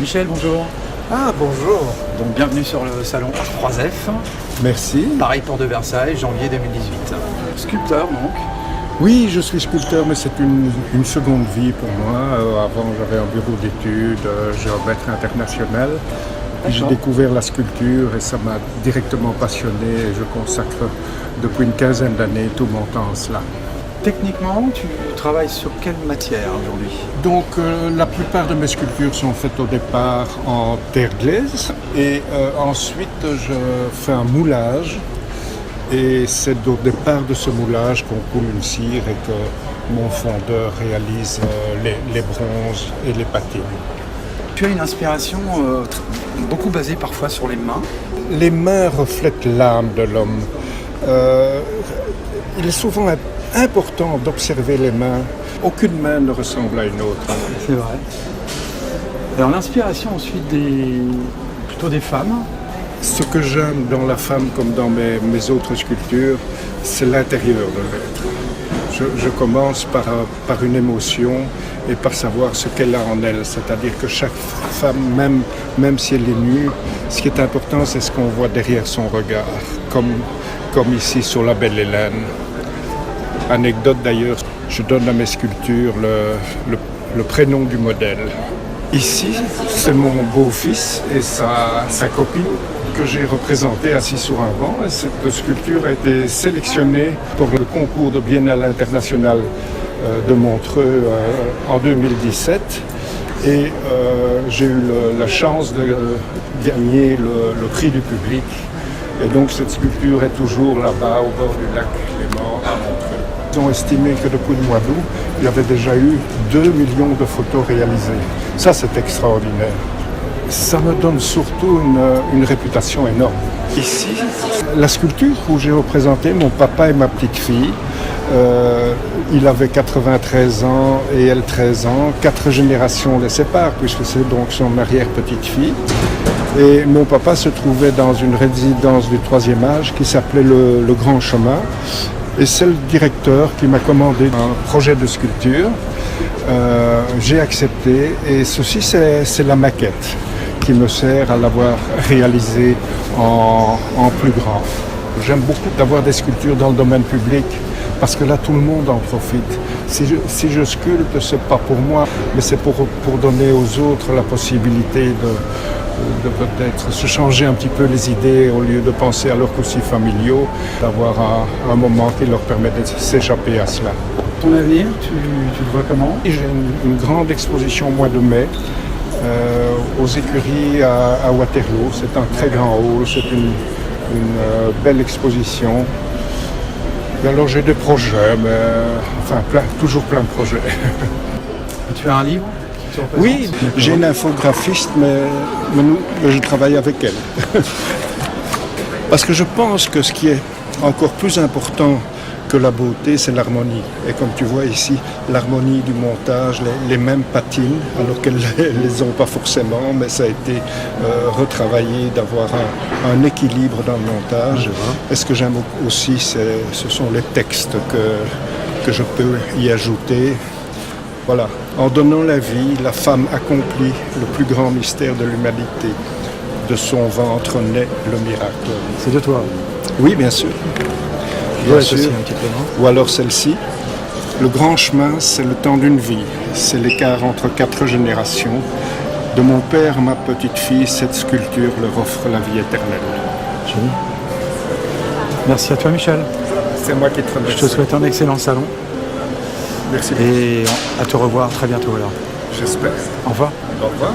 Michel, bonjour. Ah, bonjour. Donc bienvenue sur le salon A3F. Merci. Pareil pour de Versailles, janvier 2018. Sculpteur donc. Oui, je suis sculpteur, mais c'est une seconde vie pour moi. Avant, j'avais un bureau d'études, géomètre international. J'ai découvert la sculpture et ça m'a directement passionné et je consacre depuis une quinzaine d'années tout mon temps à cela. Techniquement, tu travailles sur quelle matière aujourd'hui? Donc la plupart de mes sculptures sont faites au départ en terre glaise et ensuite je fais un moulage et c'est au départ de ce moulage qu'on coule une cire et que mon fondeur réalise les bronzes et les patines. Tu as une inspiration beaucoup basée parfois sur les mains. Les mains reflètent l'âme de l'homme. Il est souvent important d'observer les mains. Aucune main ne ressemble à une autre. C'est vrai. Alors l'inspiration ensuite plutôt des femmes. Ce que j'aime dans la femme comme dans mes autres sculptures, c'est l'intérieur de l'être. Je commence par une émotion et par savoir ce qu'elle a en elle. C'est-à-dire que chaque femme, même si elle est nue, ce qui est important, c'est ce qu'on voit derrière son regard, comme ici sur la Belle Hélène. Anecdote d'ailleurs, je donne à mes sculptures le prénom du modèle. Ici, c'est mon beau-fils et sa copine que j'ai représenté assis sur un banc. Et cette sculpture a été sélectionnée pour le concours de Biennale internationale de Montreux en 2017. Et j'ai eu la chance de gagner le prix du public. Et donc cette sculpture est toujours là-bas au bord du lac Léman à Montreux. Ils ont estimé que depuis le mois d'août, il y avait déjà eu 2 millions de photos réalisées. Ça, c'est extraordinaire. Ça me donne surtout une réputation énorme. Ici, la sculpture où j'ai représenté mon papa et ma petite fille, il avait 93 ans et elle 13 ans. 4 générations les séparent puisque c'est donc son arrière-petite-fille. Et mon papa se trouvait dans une résidence du 3e âge qui s'appelait le Grand Chemin. Et c'est le directeur qui m'a commandé un projet de sculpture. J'ai accepté et ceci c'est la maquette qui me sert à l'avoir réalisée en plus grand. J'aime beaucoup d'avoir des sculptures dans le domaine public parce que là tout le monde en profite. Si je sculpte, c'est pas pour moi, mais c'est pour donner aux autres la possibilité de peut-être se changer un petit peu les idées au lieu de penser à leurs soucis familiaux, d'avoir un moment qui leur permet de s'échapper à cela. Ton avenir, tu le vois comment? J'ai une grande exposition au mois de mai aux écuries à Waterloo. C'est un très grand hall, c'est une belle exposition. Et alors j'ai des projets, mais enfin toujours plein de projets. Et tu as un livre? Oui, j'ai une infographiste, mais je travaille avec elle. Parce que je pense que ce qui est encore plus important que la beauté, c'est l'harmonie. Et comme tu vois ici, l'harmonie du montage, les mêmes patines, alors qu'elles ne les ont pas forcément, mais ça a été retravaillé, d'avoir un équilibre dans le montage. Et ce que j'aime aussi, ce sont les textes que je peux y ajouter. Voilà, en donnant la vie, la femme accomplit le plus grand mystère de l'humanité. De son ventre naît le miracle. C'est de toi? Oui, bien sûr. Bien sûr. Un petit peu, non? Ou alors celle-ci. Le grand chemin, c'est le temps d'une vie. C'est l'écart entre 4 générations. De mon père, ma petite fille, cette sculpture leur offre la vie éternelle. Génial. Merci à toi, Michel. C'est moi qui te remercie. Je te souhaite un excellent salon. Merci beaucoup. Et à te revoir très bientôt alors. J'espère. Au revoir. Au revoir.